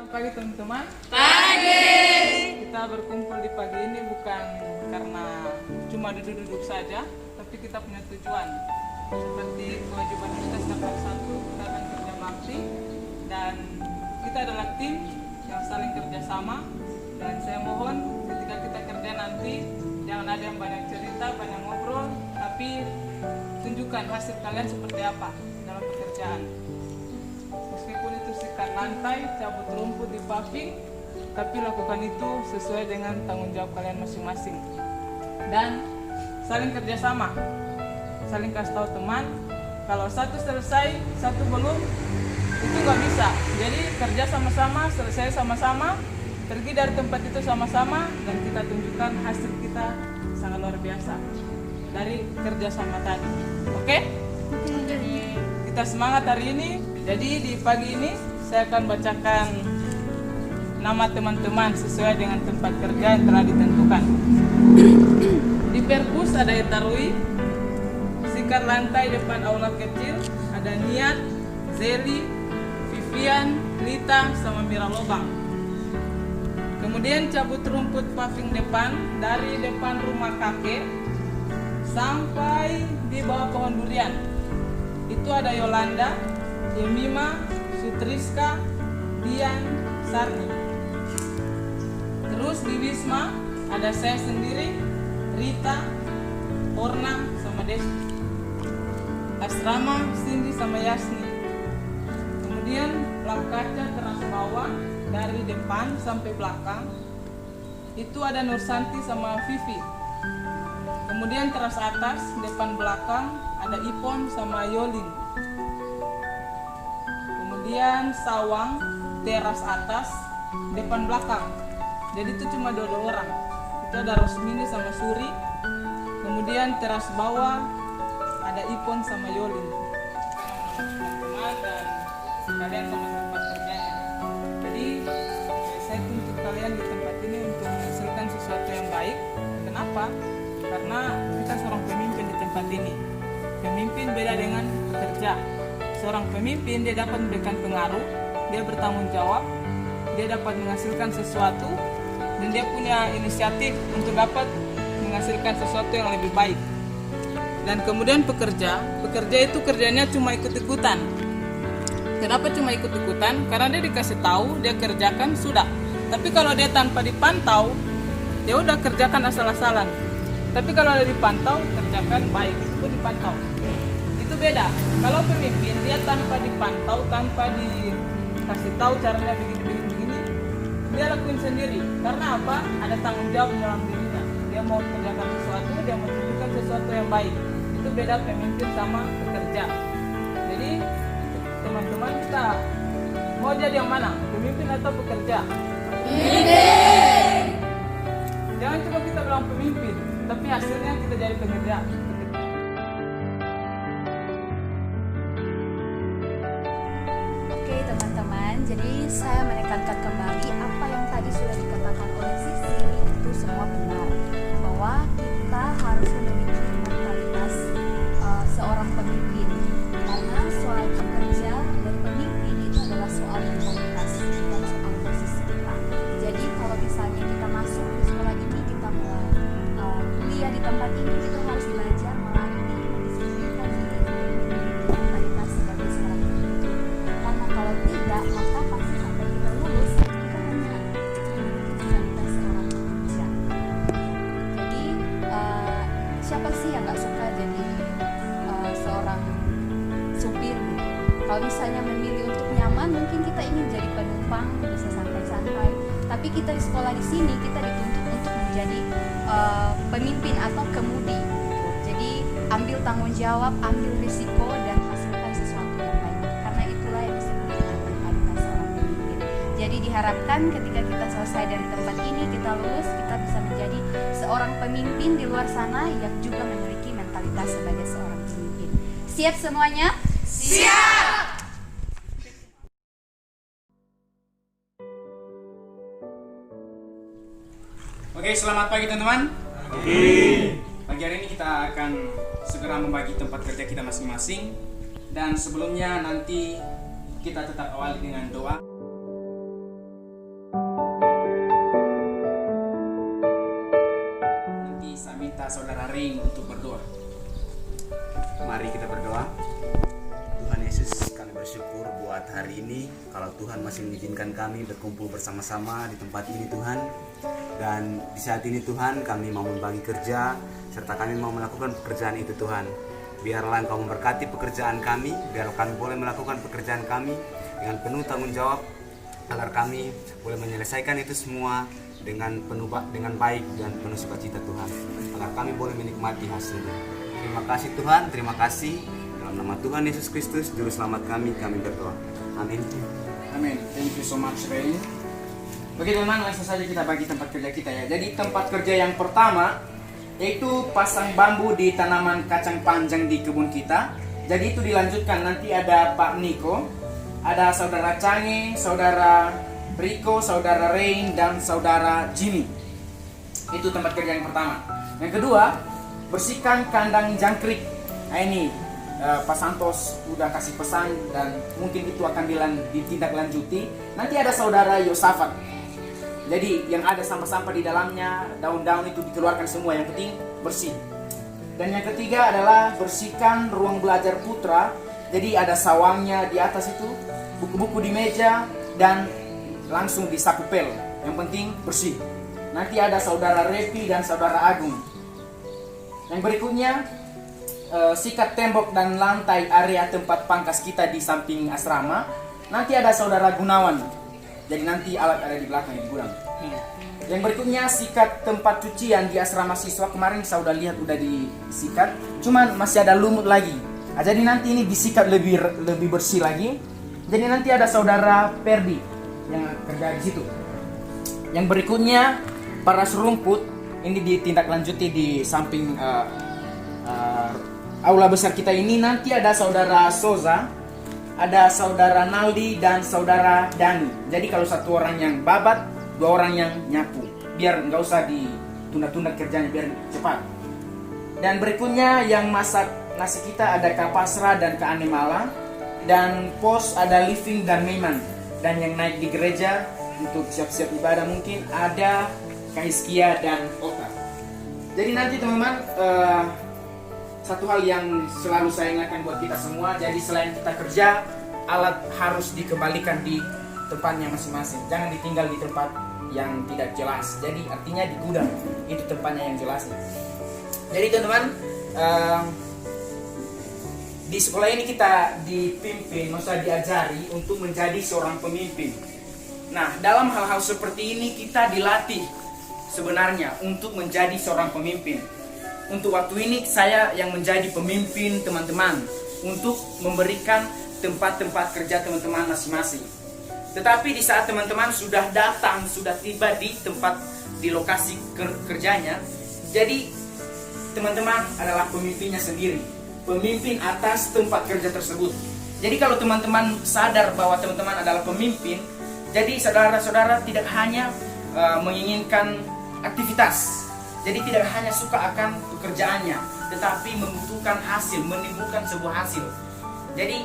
Selamat pagi teman-teman. Pagi. Kita berkumpul di pagi ini bukan karena cuma duduk-duduk saja, tapi kita punya tujuan. Seperti kewajiban kita setiap hari Sabtu, kita akan kerja bakti dan kita adalah tim yang saling kerjasama. Dan saya mohon ketika kita kerja nanti jangan ada yang banyak cerita, banyak ngobrol, tapi tunjukkan hasil kalian seperti apa dalam pekerjaan. Meskipun itu sikat lantai, cabut rumput di paving, tapi lakukan itu sesuai dengan tanggung jawab kalian masing-masing. Dan saling kerjasama, saling kasih tahu teman, kalau satu selesai, satu belum, itu nggak bisa. Jadi kerja sama-sama, selesai sama-sama, pergi dari tempat itu sama-sama, dan kita tunjukkan hasil kita sangat luar biasa dari kerjasama tadi. Oke? Kita semangat hari ini. Jadi di pagi ini saya akan bacakan nama teman-teman sesuai dengan tempat kerja yang telah ditentukan. Di perpus ada Etarui, sikat lantai depan aula kecil ada Niat, Zeli, Vivian, Lita, sama Mira Lobang. Kemudian cabut rumput paving depan dari depan rumah kakek sampai di bawah pohon durian. Itu ada Yolanda, Yemima, Sutriska, Dian, Sarni. Terus di Wisma ada saya sendiri, Rita, Orna, sama Desi. Asrama, Cindy sama Yasni. Kemudian lamp kaca teras bawah dari depan sampai belakang. Itu ada Nursanti sama Vivi. Kemudian teras atas, depan belakang ada Ipon sama Yolin. Kemudian sawang, teras atas, depan belakang. Jadi itu cuma dua orang. Itu ada Rosmini sama Suri. Kemudian teras bawah ada Ipon sama Yolin. Teman-teman dan kalian sama tempat kerjanya. Jadi saya tuntut kalian di tempat ini untuk menghasilkan sesuatu yang baik. Kenapa? Karena kita seorang pemimpin di tempat ini. Pemimpin beda dengan pekerja. Seorang pemimpin dia dapat memberikan pengaruh, dia bertanggung jawab, dia dapat menghasilkan sesuatu, dan dia punya inisiatif untuk dapat menghasilkan sesuatu yang lebih baik. Dan kemudian pekerja itu kerjanya cuma ikut-ikutan. Kenapa cuma ikut-ikutan? Karena dia dikasih tahu, dia kerjakan, sudah. Tapi kalau dia tanpa dipantau, dia udah kerjakan asal-asalan. Tapi kalau ada dipantau, kerjakan baik, itu dipantau. Itu beda. Kalau pemimpin dia tanpa dipantau, tanpa dikasih tahu caranya begini, dia lakuin sendiri. Karena apa? Ada tanggung jawab dalam dirinya. Dia mau kerjakan sesuatu, dia mau tunjukkan sesuatu yang baik. Itu beda pemimpin sama pekerja. Jadi teman-teman, kita mau jadi yang mana? Pemimpin atau pekerja? Pemimpin. Jangan cuma kita bilang pemimpin, tapi hasilnya kita jadi pekerja. Oke teman-teman, jadi saya menekankan kembali apa yang tadi sudah dikatakan oleh Sisi, itu semua benar. Bahwa kita harus memiliki mentalitas seorang pemimpin. Karena soal bekerja dan pemimpin itu adalah soal mentalitas dan soal posisi kita. Jadi kalau misalnya kita masuk di sekolah ini, kita mau kuliah di tempat ini, kita harus belajar melatih, mendisiplinkan diri untuk memiliki mentalitas sebagai seorang pemimpin. Karena kalau tidak, maka pasti sampai kita lulus, kita hanya memiliki mentalitas seorang pekerja. Jadi siapa sih yang nggak suka jadi seorang supir gitu? Kalau misalnya memilih untuk nyaman, mungkin kita ingin jadi penumpang, bisa santai-santai. Tapi kita di sekolah di sini kita dituntut untuk menjadi pemimpin atau kemudi. Gitu. Jadi ambil tanggung jawab, ambil risiko dan hasilkan sesuatu yang baik. Karena itulah yang disebut dengan mentalitas seorang pemimpin. Jadi diharapkan ketika kita selesai dari tempat ini, kita lulus, kita bisa menjadi seorang pemimpin di luar sana yang juga memiliki mentalitas sebagai seorang pemimpin. Siap semuanya? Siap. Oke, selamat pagi teman-teman. Pagi hari ini kita akan segera membagi tempat kerja kita masing-masing. Dan sebelumnya nanti kita tetap awali dengan doa. saudara Ring untuk berdoa. Mari kita berdoa. Tuhan Yesus, kami bersyukur buat hari ini kalau Tuhan masih mengizinkan kami berkumpul bersama-sama di tempat ini Tuhan. Dan di saat ini Tuhan kami mau membagi kerja serta kami mau melakukan pekerjaan itu Tuhan. Biarlah Engkau memberkati pekerjaan kami, biar kami boleh melakukan pekerjaan kami dengan penuh tanggung jawab agar kami boleh menyelesaikan itu semua dengan baik dan penuh sukacita Tuhan, agar kami boleh menikmati hasilnya. Terima kasih Tuhan, terima kasih. Dalam nama Tuhan Yesus Kristus, Juru Selamat kami berdoa. Amin. Amin. Thank you so much, Ray. Oke teman-teman, langsung saja kita bagi tempat kerja kita ya. Jadi tempat kerja yang pertama yaitu pasang bambu di tanaman kacang panjang di kebun kita. Jadi itu dilanjutkan, nanti ada Pak Niko, ada saudara Cange, saudara Rico, saudara Rain, dan saudara Jimmy. Itu tempat kerja yang pertama. Yang kedua, bersihkan kandang jangkrik. Nah ini Pak Santos udah kasih pesan dan mungkin itu akan ditindaklanjuti. Nanti ada saudara Yosafat. Jadi yang ada sampah-sampah di dalamnya, daun-daun itu dikeluarkan semua, yang penting bersih. Dan yang ketiga adalah bersihkan ruang belajar putra. Jadi ada sawangnya di atas itu, buku-buku di meja, dan langsung disapu pel. Yang penting bersih. Nanti ada saudara Repi dan saudara Agung. Yang berikutnya, sikat tembok dan lantai area tempat pangkas kita di samping asrama. Nanti ada saudara Gunawan. Jadi nanti alat ada di belakang di gudang. Yang berikutnya, sikat tempat cucian di asrama siswa. Kemarin saya udah lihat udah disikat, cuman masih ada lumut lagi. Nah, jadi nanti ini disikat lebih bersih lagi. Jadi nanti ada saudara Perdi yang kerja di situ. Yang berikutnya, paras rumput ini ditindaklanjuti di samping aula besar kita ini. Nanti ada saudara Soza, ada saudara Naldi, dan saudara Dani. Jadi kalau satu orang yang babat, dua orang yang nyapu, biar nggak usah ditunda-tunda kerjanya, biar cepat. Dan berikutnya yang masak nasi kita ada Kak Pasra dan Kak Anemala. Dan pos ada Living dan Meiman. Dan yang naik di gereja untuk siap-siap ibadah mungkin ada Kak Hiskia dan Ota. Jadi nanti teman-teman, satu hal yang selalu saya ingatkan buat kita semua, jadi selain kita kerja, alat harus dikembalikan di tempatnya masing-masing. Jangan ditinggal di tempat yang tidak jelas. Jadi artinya di gudang, itu tempatnya yang jelas. Jadi teman-teman, di sekolah ini kita dipimpin, maksudnya diajari untuk menjadi seorang pemimpin. Nah, dalam hal-hal seperti ini kita dilatih sebenarnya untuk menjadi seorang pemimpin. Untuk waktu ini saya yang menjadi pemimpin teman-teman untuk memberikan tempat-tempat kerja teman-teman masing-masing. Tetapi di saat teman-teman sudah datang, sudah tiba di lokasi kerjanya, jadi teman-teman adalah pemimpinnya sendiri, pemimpin atas tempat kerja tersebut. Jadi kalau teman-teman sadar bahwa teman-teman adalah pemimpin, jadi saudara-saudara tidak hanya menginginkan aktivitas. Jadi tidak hanya suka akan pekerjaannya, tetapi membutuhkan hasil, menimbulkan sebuah hasil. Jadi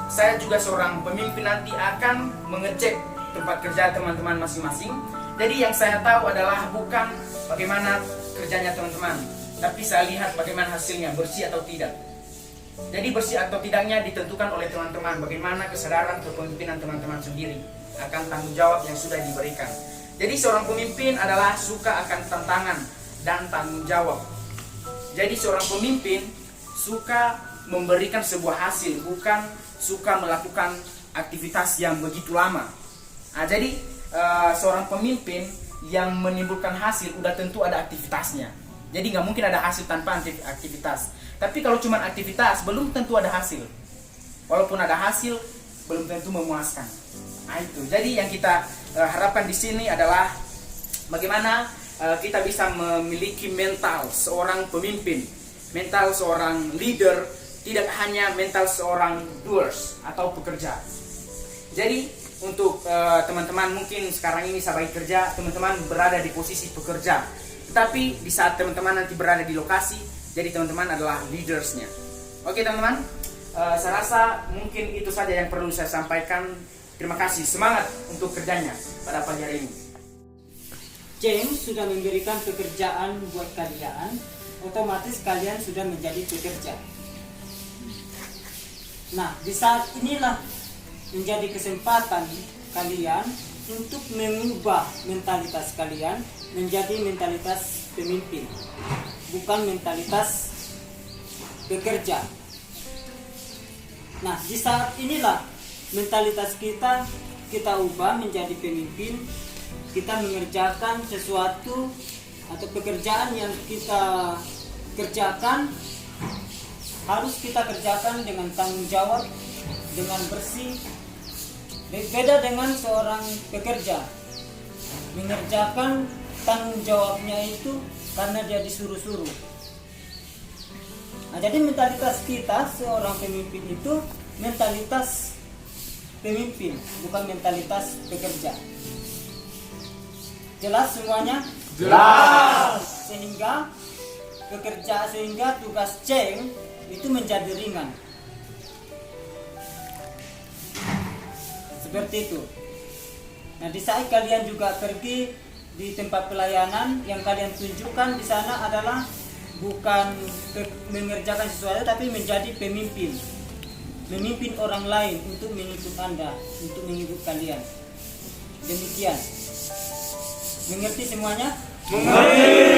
saya juga seorang pemimpin nanti akan mengecek tempat kerja teman-teman masing-masing. Jadi yang saya tahu adalah bukan bagaimana kerjanya teman-teman, tapi saya lihat bagaimana hasilnya, bersih atau tidak. Jadi bersih atau tidaknya ditentukan oleh teman-teman, bagaimana kesadaran kepemimpinan teman-teman sendiri akan tanggung jawab yang sudah diberikan. Jadi seorang pemimpin adalah suka akan tantangan dan tanggung jawab. Jadi seorang pemimpin suka memberikan sebuah hasil, bukan suka melakukan aktivitas yang begitu lama. Nah, jadi seorang pemimpin yang menimbulkan hasil udah tentu ada aktivitasnya. Jadi nggak mungkin ada hasil tanpa aktivitas. Tapi kalau cuma aktivitas belum tentu ada hasil. Walaupun ada hasil belum tentu memuaskan. Nah itu. Jadi yang kita harapkan di sini adalah bagaimana kita bisa memiliki mental seorang pemimpin, mental seorang leader, tidak hanya mental seorang doers atau pekerja. Jadi untuk teman-teman mungkin sekarang ini saya bagi kerja, teman-teman berada di posisi pekerja. Tetapi di saat teman-teman nanti berada di lokasi, jadi teman-teman adalah leadersnya. Oke teman-teman, saya rasa mungkin itu saja yang perlu saya sampaikan. Terima kasih, semangat untuk kerjanya pada pagi hari ini. James sudah memberikan pekerjaan buat kalian otomatis kalian sudah menjadi pekerja. Nah, di saat inilah menjadi kesempatan kalian untuk mengubah mentalitas kalian menjadi mentalitas pemimpin, bukan mentalitas pekerja. Nah, di saat inilah mentalitas kita ubah menjadi pemimpin. Kita mengerjakan sesuatu atau pekerjaan yang kita kerjakan harus kita kerjakan dengan tanggung jawab, dengan bersih. Beda dengan seorang pekerja mengerjakan tanggung jawabnya itu karena dia disuruh-suruh. Nah, jadi mentalitas kita seorang pemimpin itu mentalitas pemimpin, bukan mentalitas pekerja. Jelas semuanya? Jelas. Sehingga tugas Ceng itu menjadi ringan. Seperti itu. Nah, di saat kalian juga pergi di tempat pelayanan, yang kalian tunjukkan di sana adalah bukan mengerjakan sesuatu, tapi menjadi pemimpin. Memimpin orang lain untuk mengikut Anda, untuk mengikut kalian. Demikian. Mengerti semuanya? Mengerti.